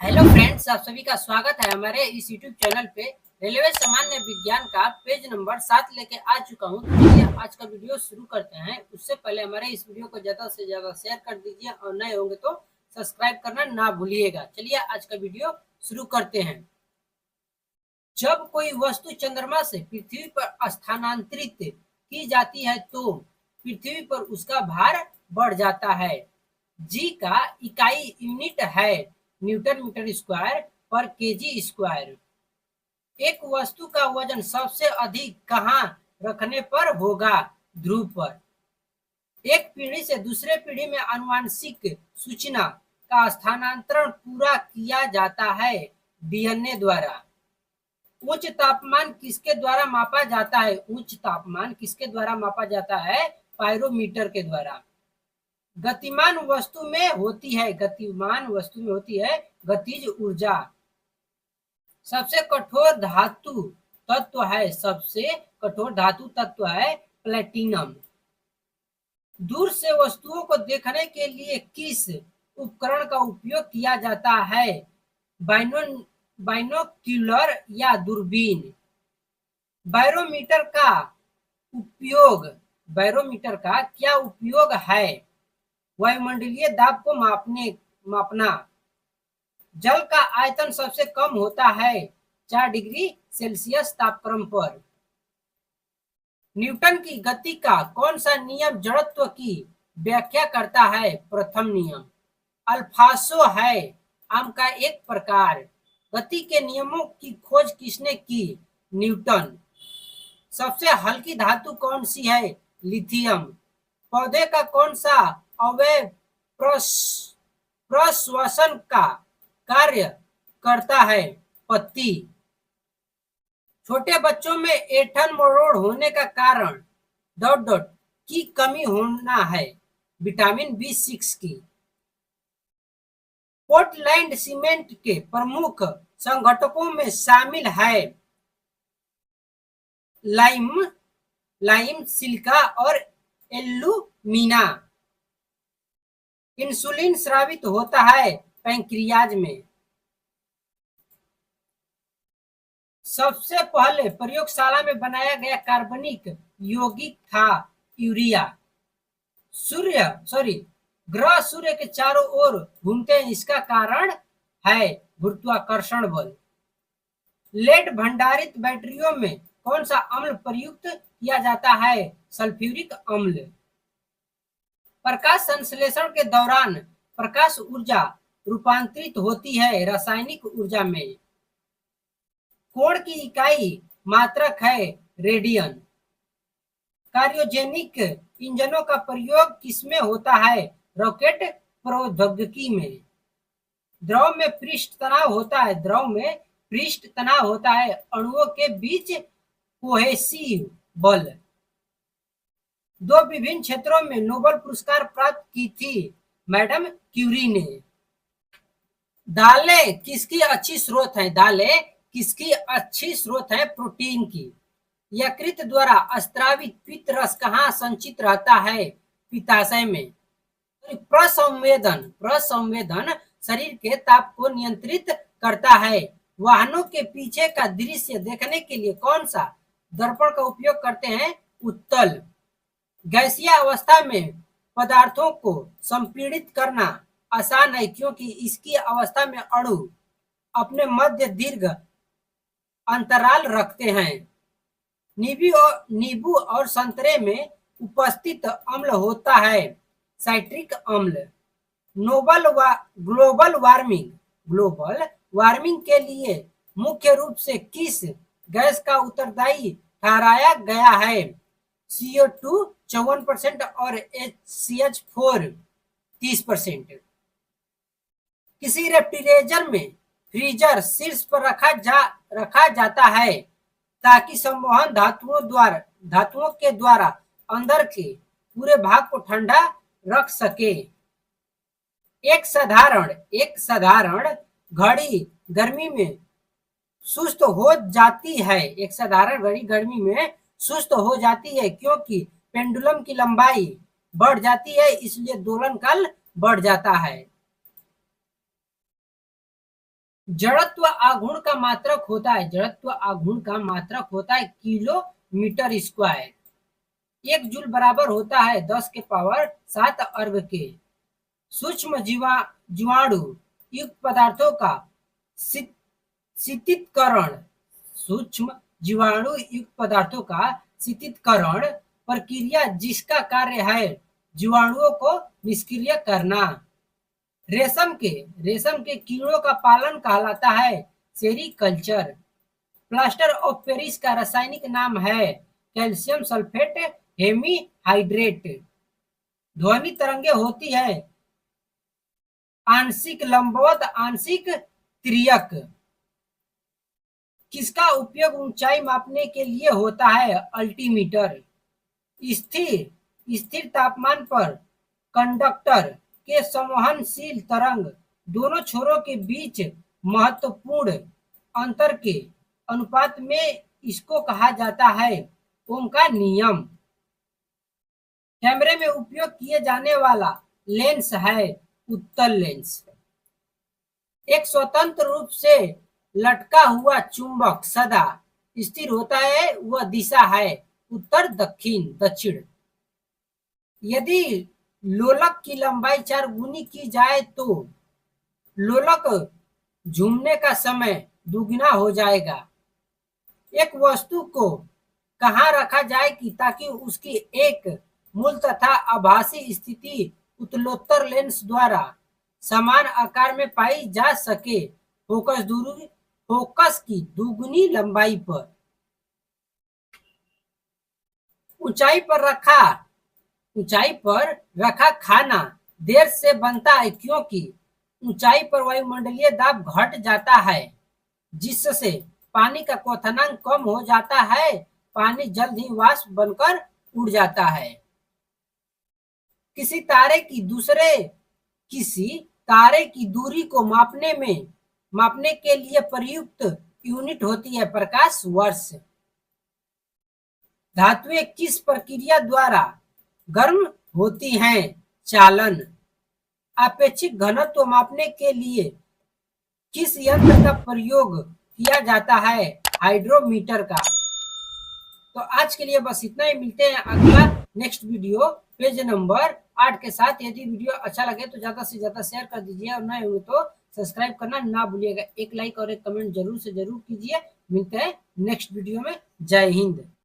Hello friends, आप सभी का स्वागत है हमारे इस यूट्यूब चैनल पे। रेलवे सामान्य विज्ञान का पेज नंबर 7 लेके आ चुका हूँ। तो चलिए आज का वीडियो शुरू करते हैं। उससे पहले हमारे इस वीडियो को ज़्यादा से ज़्यादा शेयर कर दीजिए और नए होंगे तो सब्सक्राइब करना ना भूलिएगा। चलिए आज का वीडियो शुरू करते हैं। जब कोई वस्तु चंद्रमा से पृथ्वी पर स्थानांतरित की जाती है तो पृथ्वी पर उसका भार बढ़ जाता है। जी का इकाई यूनिट है न्यूटन मीटर स्क्वायर पर केजी स्क्वायर। एक वस्तु का वजन सबसे अधिक कहाँ रखने पर होगा? ध्रुव पर। एक पीढ़ी से दूसरे पीढ़ी में आनुवंशिक सूचना का स्थानांतरण पूरा किया जाता है डीएनए द्वारा। उच्च तापमान किसके द्वारा मापा जाता है? उच्च तापमान किसके द्वारा मापा जाता है? पायरोमीटर के द्वारा। गतिमान वस्तु में होती है गतिज ऊर्जा। सबसे कठोर धातु तत्व है प्लेटिनम। दूर से वस्तुओं को देखने के लिए किस उपकरण का उपयोग किया जाता है? बाइनोक्यूलर या दूरबीन। बैरोमीटर का क्या उपयोग है? वायुमंडलीय दाब को मापना। जल का आयतन सबसे कम होता है 4 डिग्री सेल्सियस तापक्रम पर। न्यूटन की गति का कौन सा नियम जड़त्व की व्याख्या करता है? प्रथम नियम। अल्फासो है आम का एक प्रकार। गति के नियमों की खोज किसने की? न्यूटन। सबसे हल्की धातु कौन सी है? लिथियम। पौधे का कौन सा अवयव प्रश्वसन का कार्य करता है? पत्ती। छोटे बच्चों में ऐंठन मरोड़ होने का कारण की कमी होना है? विटामिन B6 की। पोर्टलैंड सीमेंट के प्रमुख संघटकों में शामिल है लाइम, सिलिका और एल्यूमिना। इंसुलिन स्रावित होता है पैंक्रियाज में। सबसे पहले प्रयोगशाला में बनाया गया कार्बनिक यौगिक था यूरिया। ग्रह सूर्य के चारों ओर घूमते हैं, इसका कारण है गुरुत्वाकर्षण बल। लेड भंडारित बैटरियों में कौन सा अम्ल प्रयुक्त किया जाता है? सल्फ्यूरिक अम्ल। प्रकाश संश्लेषण के दौरान प्रकाश ऊर्जा रूपांतरित होती है रासायनिक ऊर्जा में। कोण की इकाई मात्रक है रेडियन। कार्योजेनिक इंजनों का प्रयोग किसमें होता है? रॉकेट प्रौद्योगिकी में। द्रव में पृष्ठ तनाव होता है अणुओं के बीच कोहेसिव बल। 2 विभिन्न क्षेत्रों में नोबेल पुरस्कार प्राप्त की थी मैडम क्यूरी ने। दालें किसकी अच्छी स्रोत है? प्रोटीन की। यकृत द्वारा स्त्रावित पित्त रस कहाँ संचित रहता है? पित्ताशय में। प्रसंवेदन शरीर के ताप को नियंत्रित करता है। वाहनों के पीछे का दृश्य देखने के लिए कौन सा दर्पण का उपयोग करते हैं? उत्तल। गैसीय अवस्था में पदार्थों को संपीड़ित करना आसान है क्योंकि इसकी अवस्था में अणु अपने मध्य दीर्घ अंतराल रखते हैं। नींबू और संतरे में उपस्थित अम्ल होता है साइट्रिक अम्ल। ग्लोबल वार्मिंग के लिए मुख्य रूप से किस गैस का उत्तरदायी ठहराया गया है? CO2 54% और CH4 30%। किसी रेफ्रिजरेटर में फ्रीजर शीर्ष पर रखा जाता है ताकि संवहन धातुओं के द्वारा अंदर के पूरे भाग को ठंडा रख सके। एक साधारण घड़ी गर्मी में सुस्त हो जाती है क्योंकि पेंडुलम की लंबाई बढ़ जाती है, इसलिए दोलन काल बढ़ जाता है। जड़त्व आघूर्ण का मात्रक होता है, जड़त्व आघूर्ण का मात्रक होता है किलोमीटर स्क्वायर। 1 जूल बराबर होता है 10 के पावर 7 अर्ग के। सूक्ष्म जीवाणु युक्त पदार्थों का शीतीकरण, सूक्ष्म जीवाणु युक्त पदार्थों का शीतीकरण प्रक्रिया जिसका कार्य है जीवाणुओं को निष्क्रिय करना। रेशम के कीड़ों का पालन कहलाता है सेरीकल्चर। प्लास्टर ऑफ पेरिस का रासायनिक नाम है कैल्शियम सल्फेट हेमीहाइड्रेट। ध्वनि तरंगे होती है आंशिक लंबवत आंशिक तिर्यक। किसका उपयोग ऊंचाई मापने के लिए होता है अल्टीमीटर। स्थिर तापमान पर कंडक्टर के संवहनशील तरंग दोनों छोरों के बीच महत्वपूर्ण अंतर के अनुपात में इसको कहा जाता है ओम का नियम। कैमरे में उपयोग किए जाने वाला लेंस है उत्तल लेंस। एक स्वतंत्र रूप से लटका हुआ चुंबक सदा स्थिर होता है, वह दिशा है उत्तर दक्षिण। यदि लोलक की लंबाई 4 गुनी की जाए तो लोलक झूमने का समय दुगना हो जाएगा। एक वस्तु को कहाँ रखा जाए कि ताकि उसकी एक मूल तथा आभासी स्थिति उत्तलोत्तर लेंस द्वारा समान आकार में पाई जा सके। फोकस की दुगनी लंबाई पर। ऊंचाई पर रखा खाना देर से बनता है क्योंकि ऊंचाई पर वायुमंडलीय दाब घट जाता है जिससे पानी का क्वथनांक कम हो जाता है, पानी जल्द ही वाष्प बनकर उड़ जाता है। किसी तारे की दूरी को मापने के लिए प्रयुक्त यूनिट होती है प्रकाश वर्ष। धातुएं किस प्रक्रिया द्वारा गर्म होती हैं चालन। आपेक्षिक घनत्व मापने के लिए किस यंत्र का प्रयोग किया जाता है हाइड्रोमीटर का। तो आज के लिए बस इतना ही, मिलते हैं अगला नेक्स्ट वीडियो पेज नंबर 8 के साथ। यदि वीडियो अच्छा लगे तो ज्यादा से ज्यादा शेयर कर दीजिए और नए हुए तो सब्सक्राइब करना ना भूलिएगा। एक लाइक और एक कमेंट जरूर से जरूर कीजिए। मिलते हैं नेक्स्ट वीडियो में। जय हिंद।